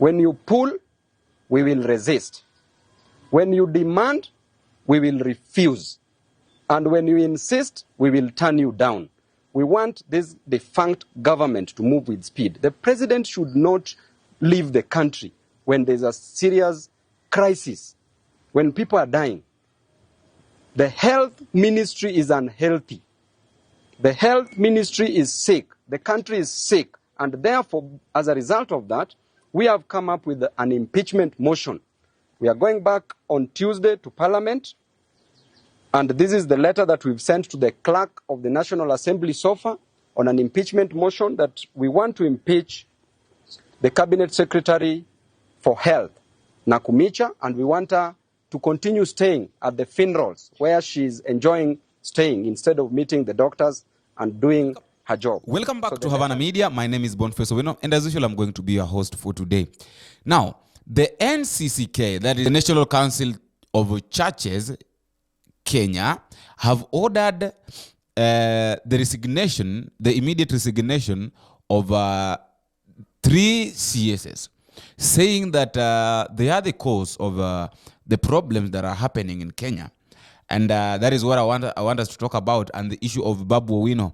When you pull, we will resist. When you demand, we will refuse. And when you insist, we will turn you down. We want this defunct government to move with speed. The president should not leave the country when there's a serious crisis, when people are dying. The health ministry is unhealthy. The health ministry is sick. The country is sick. And therefore, as a result of that, we have come up with an impeachment motion. We are going back on Tuesday to Parliament. And this is the letter that we've sent to the clerk of the National Assembly so far on an impeachment motion that we want to impeach the Cabinet Secretary for Health, NAKHUMINCHA, and we want her to continue staying at the funerals where she's enjoying staying instead of meeting the doctors and doing her job. Welcome back to Havana Media. My name is Boniface Owino, and as usual, I'm going to be your host for today. Now, the NCCK, that is the National Council of Churches, Kenya, have ordered the immediate resignation of 3 CSs, saying that they are the cause of the problems that are happening in Kenya. And that is what I want us to talk about, and the issue of Babu Owino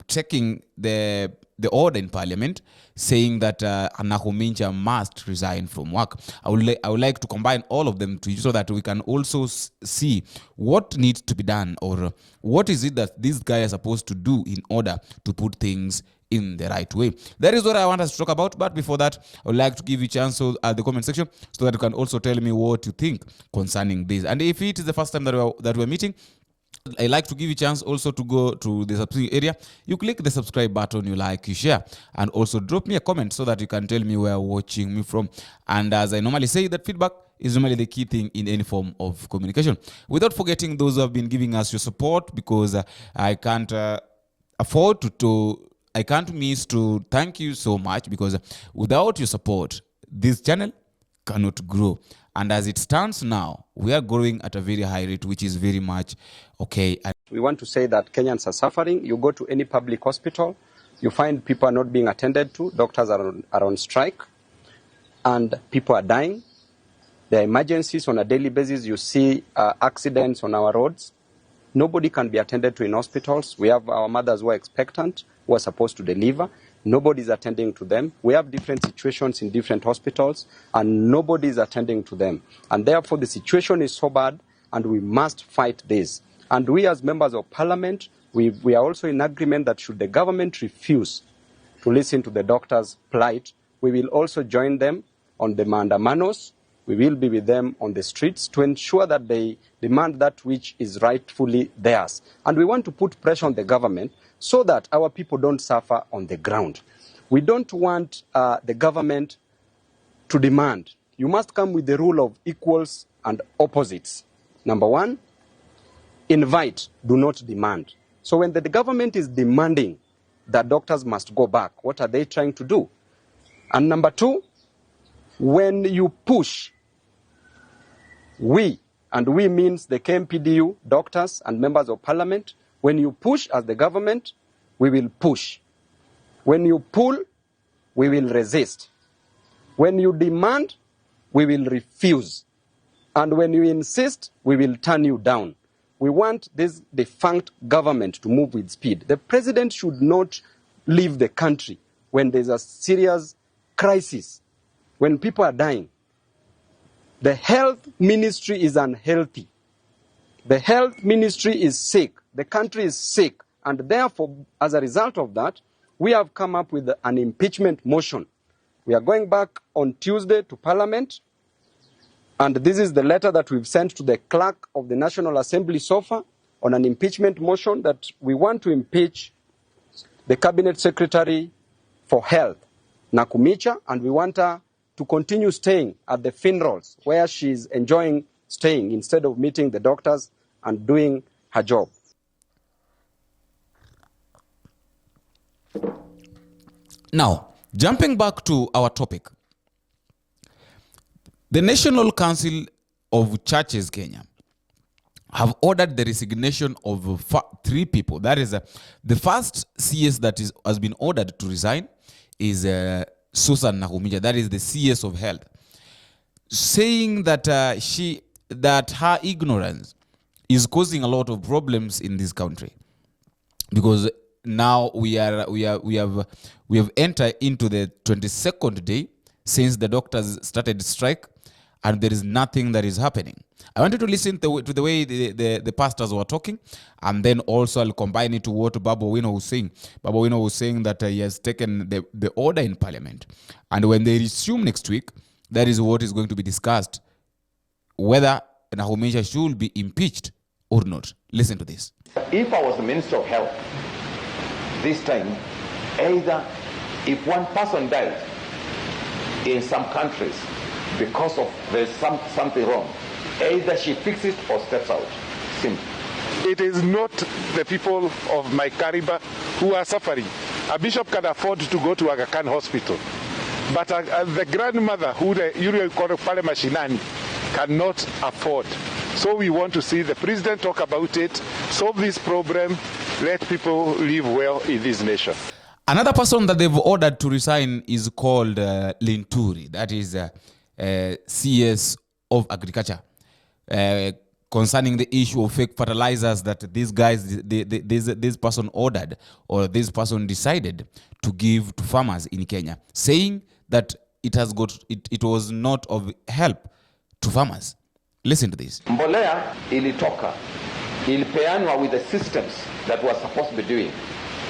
taking the order in Parliament, saying that NAKHUMINCHA must resign from work. I would like to combine all of them to so that we can also see what needs to be done, or what is it that these guys are supposed to do in order to put things in the right way. That is what I want us to talk about. But before that, I would like to give you a chance at the comment section so that you can also tell me what you think concerning this. And if it is the first time that we're meeting, I like to give you a chance also to go to the subscribe area. You click the subscribe button, you like, you share, and also drop me a comment so that you can tell me where you're watching me from. And as I normally say, that feedback is normally the key thing in any form of communication. Without forgetting those who have been giving us your support, because I can't afford I can't miss to thank you so much, because without your support, this channel cannot grow. And as it stands now, we are growing at a very high rate, which is very much okay. We want to say that Kenyans are suffering. You go to any public hospital, you find people are not being attended to, doctors are on strike, and people are dying. There are emergencies on a daily basis. You see accidents on our roads. Nobody can be attended to in hospitals. We have our mothers who are expectant, who are supposed to deliver. Nobody is attending to them. We have different situations in different hospitals, and nobody is attending to them. And therefore, the situation is so bad, and we must fight this. And we as members of parliament, we are also in agreement that should the government refuse to listen to the doctors' plight, we will also join them on the mandamanos. We will be with them on the streets to ensure that they demand that which is rightfully theirs. And we want to put pressure on the government so that our people don't suffer on the ground. We don't want the government to demand. You must come with the rule of equals and opposites. Number 1, invite, do not demand. So when the government is demanding that doctors must go back, what are they trying to do? And number 2, when you push, we means the KMPDU, doctors and members of parliament, when you push as the government, we will push. When you pull, we will resist. When you demand, we will refuse. And when you insist, we will turn you down. We want this defunct government to move with speed. The president should not leave the country when there's a serious crisis, when people are dying. The health ministry is unhealthy. The health ministry is sick. The country is sick. And therefore, as a result of that, we have come up with an impeachment motion. We are going back on Tuesday to Parliament. And this is the letter that we've sent to the clerk of the National Assembly so far on an impeachment motion that we want to impeach the Cabinet Secretary for Health, NAKHUMINCHA, and we want her to continue staying at the funerals where she's enjoying staying instead of meeting the doctors and doing her job. Now, jumping back to our topic, the National Council of Churches, Kenya, have ordered the resignation of 3 people. That is, the first CS that has been ordered to resign is Susan NAKHUMINCHA, that is the CS of health, saying that that her ignorance is causing a lot of problems in this country, because now we have entered into the 22nd day since the doctors started strike, and there is nothing that is happening. I wanted to listen to the way the pastors were talking, and then also I'll combine it to what Babu Owino was saying. Babu Owino was saying that he has taken the order in Parliament, and when they resume next week, that is what is going to be discussed, whether NAKHUMINCHA should be impeached or not. Listen to this. If I was the Minister of Health this time, either if one person died in some countries because of there's something wrong, either she fixes or steps out. Simple. It is not the people of my Kariba who are suffering. A bishop can afford to go to Aga Khan Hospital, but the grandmother who you call Pale Mashinani cannot afford. So we want to see the president talk about it, solve this problem, let people live well in this nation. Another person that they've ordered to resign is called Linturi. That is CS of Agriculture. Concerning the issue of fake fertilizers that these guys, this person ordered, or this person decided to give to farmers in Kenya, saying that it was not of help to farmers. Listen to this. Mbolea ilitoka, ilipeanwa with the systems that were supposed to be doing.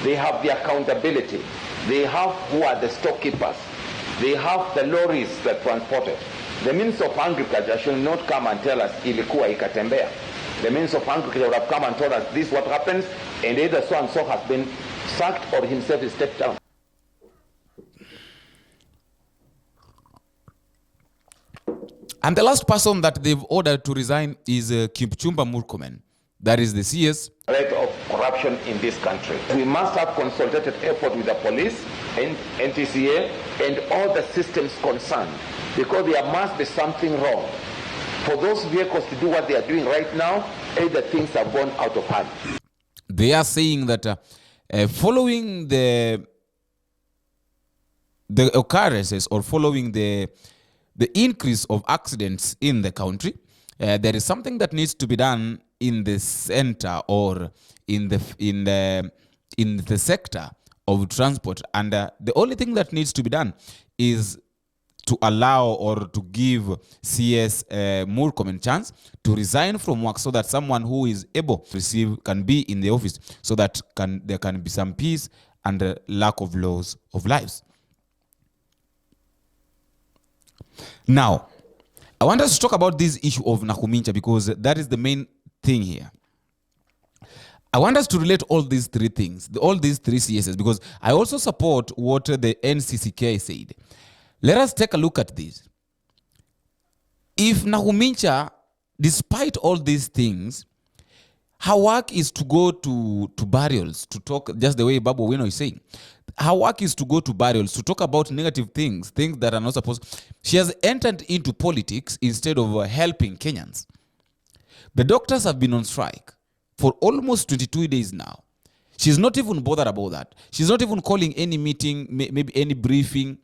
They have the accountability. They have who are the storekeepers. They have the lorries that transport it. The Minister of Agriculture should not come and tell us ilikuwa ikatembea. The Minister of Agriculture would have come and told us this is what happens, and either so and so has been sacked or himself is stepped down. And the last person that they've ordered to resign is Kipchumba Murkomen. That is the CS. Rate of corruption in this country. We must have consolidated effort with the police and NTCA and all the systems concerned, because there must be something wrong. For those vehicles to do what they are doing right now, either things have gone out of hand. They are saying that following the occurrences, or following the increase of accidents in the country, there is something that needs to be done in the center, or in the sector of transport, and the only thing that needs to be done is to allow, or to give CS Murkomen chance to resign from work, so that someone who is able to receive can be in the office, so that there can be some peace and lack of loss of lives. Now, I want us to talk about this issue of NAKHUMINCHA, because that is the main thing here. I want us to relate all these three things, all these three CSs, because I also support what the NCCK said. Let us take a look at this. If NAKHUMINCHA, despite all these things, her work is to go to burials, to talk just the way Babu Owino is saying. Her work is to go to burials, to talk about negative things that are not supposed. She has entered into politics instead of helping Kenyans. The doctors have been on strike for almost 22 days now. She's not even bothered about that. She's not even calling any meeting, maybe any briefing.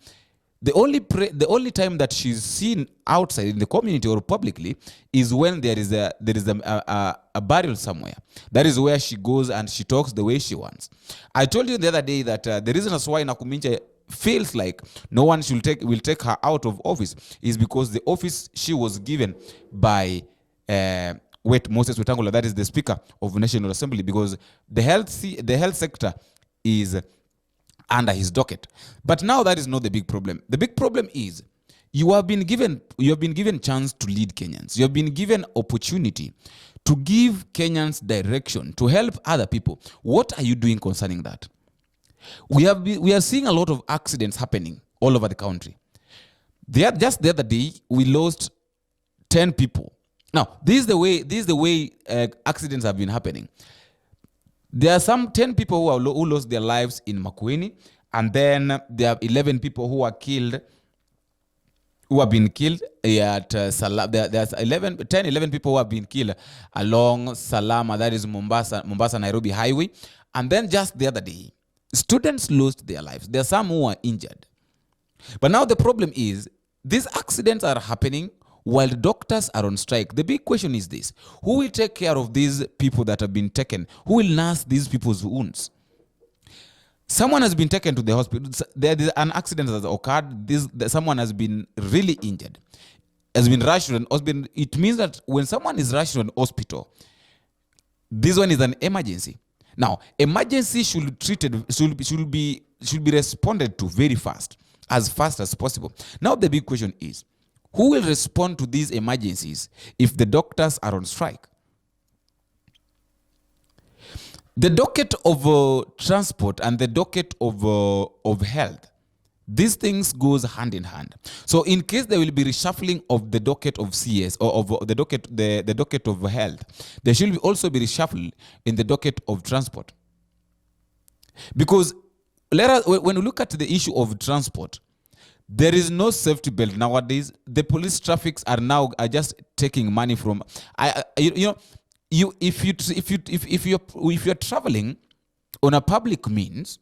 The only time that she's seen outside in the community or publicly is when there is a burial somewhere. That is where she goes and she talks the way she wants. I told you the other day that the reason as why NAKHUMINCHA feels like no one will take her out of office is because the office she was given by Moses Wetangula, that is the Speaker of the National Assembly, because the health sector is under his docket. But now that is not the big problem. The big problem is you have been given chance to lead Kenyans. You have been given opportunity to give Kenyans direction, to help other people. What are you doing concerning that? We are seeing a lot of accidents happening all over the country. Just the other day, we lost 10 people. Now, this is the way accidents have been happening. There are some 10 people who lost their lives in Makueni, and then there are 11 people who have been killed at Salama. There's 11 people who have been killed along Salama, that is Mombasa-Nairobi highway. And then just the other day, students lost their lives. There are some who are injured. But now the problem is, these accidents are happening while doctors are on strike. The big question is this: who will take care of these people that have been taken? Who will nurse these people's wounds? Someone has been taken to the hospital. There is an accident that has occurred. Someone has been really injured, has been rushed to an hospital. It means that when someone is rushed to an hospital, this one is an emergency. Now, emergency should be responded to very fast as possible. Now, the big question is, who will respond to these emergencies if the doctors are on strike? The docket of transport and the docket of health, these things goes hand in hand. So in case there will be reshuffling of the docket of CS or of the docket of health, there should also be reshuffle in the docket of transport. Because when we look at the issue of transport, there is no safety belt nowadays. The police traffics are just taking money from if you're traveling on a public means,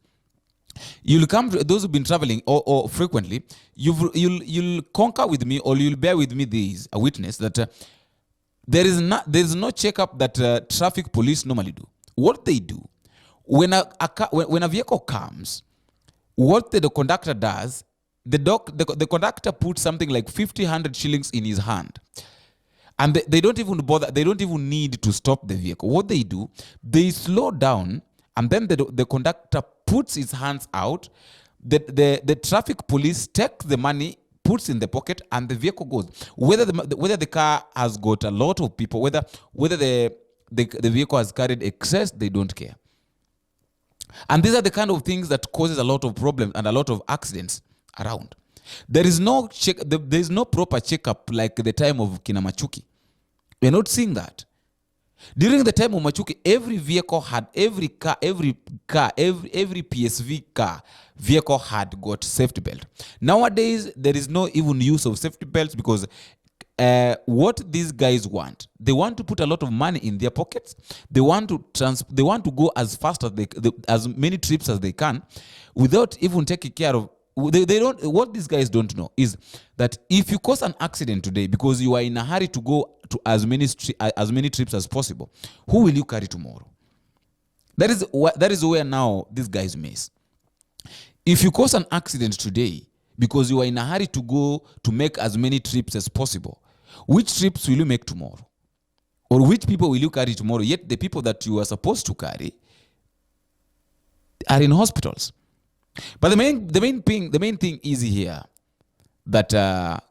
you'll come to those who've been traveling or frequently, you'll concur with me, or you'll bear with me this a witness that there is no checkup that traffic police normally do. What they do when a vehicle comes, what the conductor does, the conductor puts something like 100 shillings in his hand. And they don't even bother, they don't even need to stop the vehicle. What they do, they slow down, and then the conductor puts his hands out. The traffic police take the money, puts in the pocket, and the vehicle goes. Whether the car has got a lot of people, whether the vehicle has carried excess, they don't care. And these are the kind of things that causes a lot of problems and a lot of accidents around. There is no proper checkup like the time of Kina Machuki. We're not seeing that. During the time of Machuki, every vehicle had, every PSV car vehicle had got safety belt. Nowadays, there is no even use of safety belts because what these guys want, they want to put a lot of money in their pockets. They want to go as fast as as many trips as they can, without even taking care of. They don't. What these guys don't know is that if you cause an accident today because you are in a hurry to go to as many trips as possible, who will you carry tomorrow? That is where now these guys miss. If you cause an accident today because you are in a hurry to go to make as many trips as possible, which trips will you make tomorrow? Or which people will you carry tomorrow? Yet the people that you are supposed to carry are in hospitals. But the main thing is here that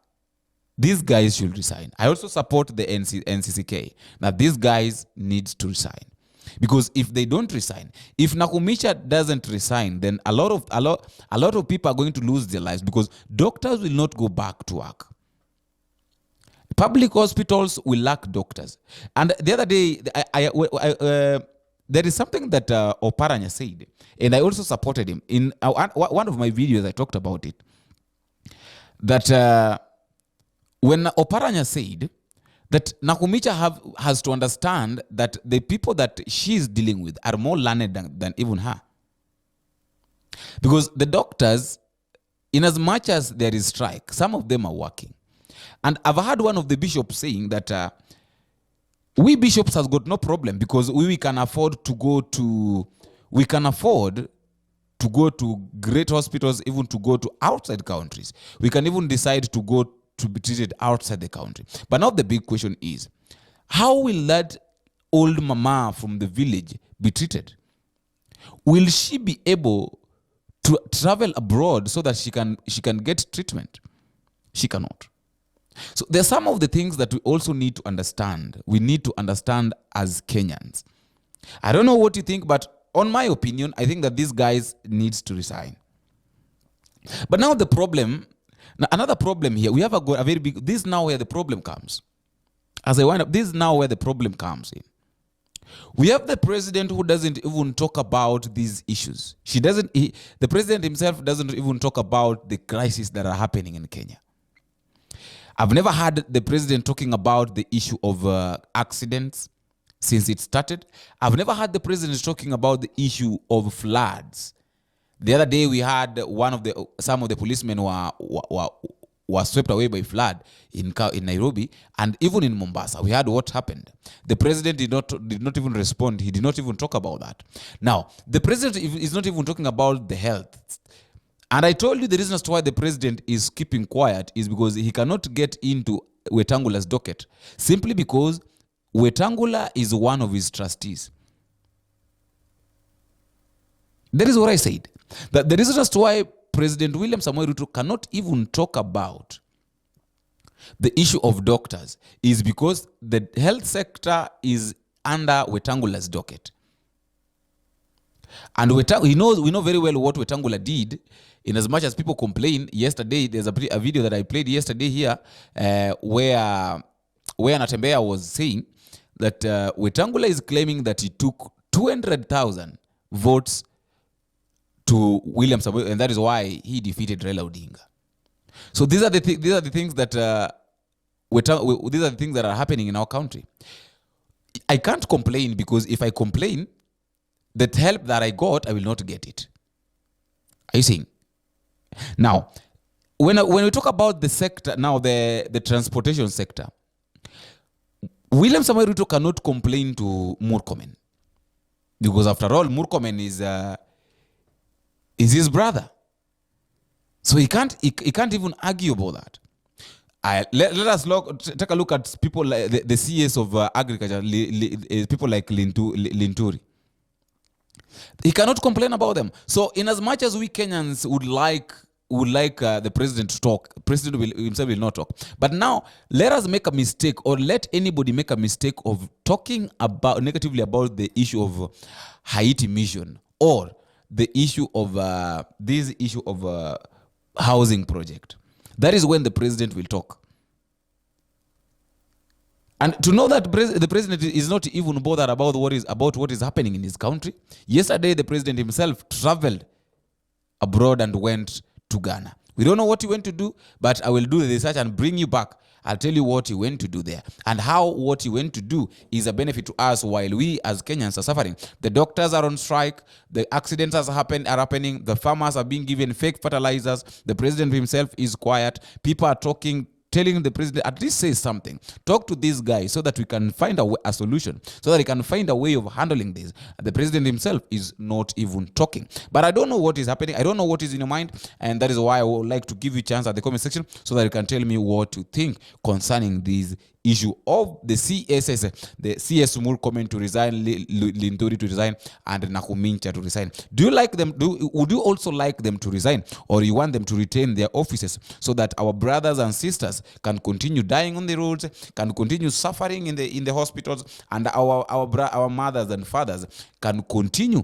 these guys should resign. I also support the NCCK that these guys need to resign, because if they don't resign, if NAKHUMINCHA doesn't resign, then a lot of people are going to lose their lives, because doctors will not go back to work. Public hospitals will lack doctors. And the other day, there is something that Oparanya said, and I also supported him. In one of my videos, I talked about it. That when Oparanya said that NAKHUMINCHA has to understand that the people that she is dealing with are more learned than even her. Because the doctors, in as much as there is strike, some of them are working. And I've heard one of the bishops saying that we bishops has got no problem, because we can afford to go to great hospitals, even to go to outside countries. We can even decide to go to be treated outside the country. But now the big question is, how will that old mama from the village be treated? Will she be able to travel abroad so that she can get treatment? She cannot. So there are some of the things that we also need to understand. We need to understand as Kenyans. I don't know what you think, but on my opinion, I think that these guys needs to resign. But now the problem, another problem here, we have a very big, this is now where the problem comes. As I wind up, this is now where the problem comes in. We have the president who doesn't even talk about these issues. The president himself doesn't even talk about the crises that are happening in Kenya. I've never heard the president talking about the issue of accidents since it started. I've never heard the president talking about the issue of floods. The other day we had some of the policemen were swept away by flood in Nairobi, and even in Mombasa we had what happened. The president did not even respond. He did not even talk about that. Now the president is not even talking about the health. And I told you the reason as to why the president is keeping quiet is because he cannot get into Wetangula's docket, simply because Wetangula is one of his trustees. That is what I said. That the reason as to why President William Samoei Ruto cannot even talk about the issue of doctors is because the health sector is under Wetangula's docket. And we know very well what Wetangula did, in as much as people complain. Yesterday, there's a video that I played yesterday here where Natembeya was saying that Wetangula is claiming that he took 200,000 votes to William Samoei, and that is why he defeated Raila Odinga. So these are the things that these are the things that are happening in our country. I can't complain, because if I complain, the help that I got, I will not get it. Are you seeing? Now, when we talk about the sector, now the transportation sector, William Samoei Ruto cannot complain to Murkomen, because after all, Murkomen is his brother. So he can't even argue about that. Let us take a look at people like the CS of agriculture, people like Linturi. He cannot complain about them. So in as much as we Kenyans would like the president to talk, president himself will not talk. But now let us make a mistake, or let anybody make a mistake of talking negatively about the issue of Haiti mission, or the issue of housing project. That is when the president will talk. And to know that the president is not even bothered about what is happening in his country. Yesterday, the president himself traveled abroad and went to Ghana. We don't know what he went to do, but I will do the research and bring you back. I'll tell you what he went to do there, and how what he went to do is a benefit to us while we as Kenyans are suffering. The doctors are on strike, the accidents are happening, the farmers are being given fake fertilizers, the president himself is quiet, people are talking, telling the president, at least say something. Talk to this guy so that we can find a solution, so that he can find a way of handling this. The president himself is not even talking. But I don't know what is happening. I don't know what is in your mind. And that is why I would like to give you a chance at the comment section so that you can tell me what you think concerning this issue of the CSS, the CS Murkomen to resign, Linturi to resign, and NAKHUMINCHA to resign. Do you like them? Would you also like them to resign, or you want them to retain their offices so that our brothers and sisters can continue dying on the roads, can continue suffering in the hospitals, and our mothers and fathers can continue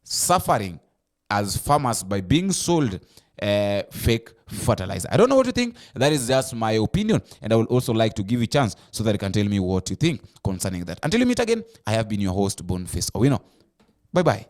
suffering as farmers by being sold fake fertilizer? I don't know what you think. That is just my opinion, and I would also like to give you a chance so that you can tell me what you think concerning that. Until we meet again, I have been your host, Babu Owino. Bye bye.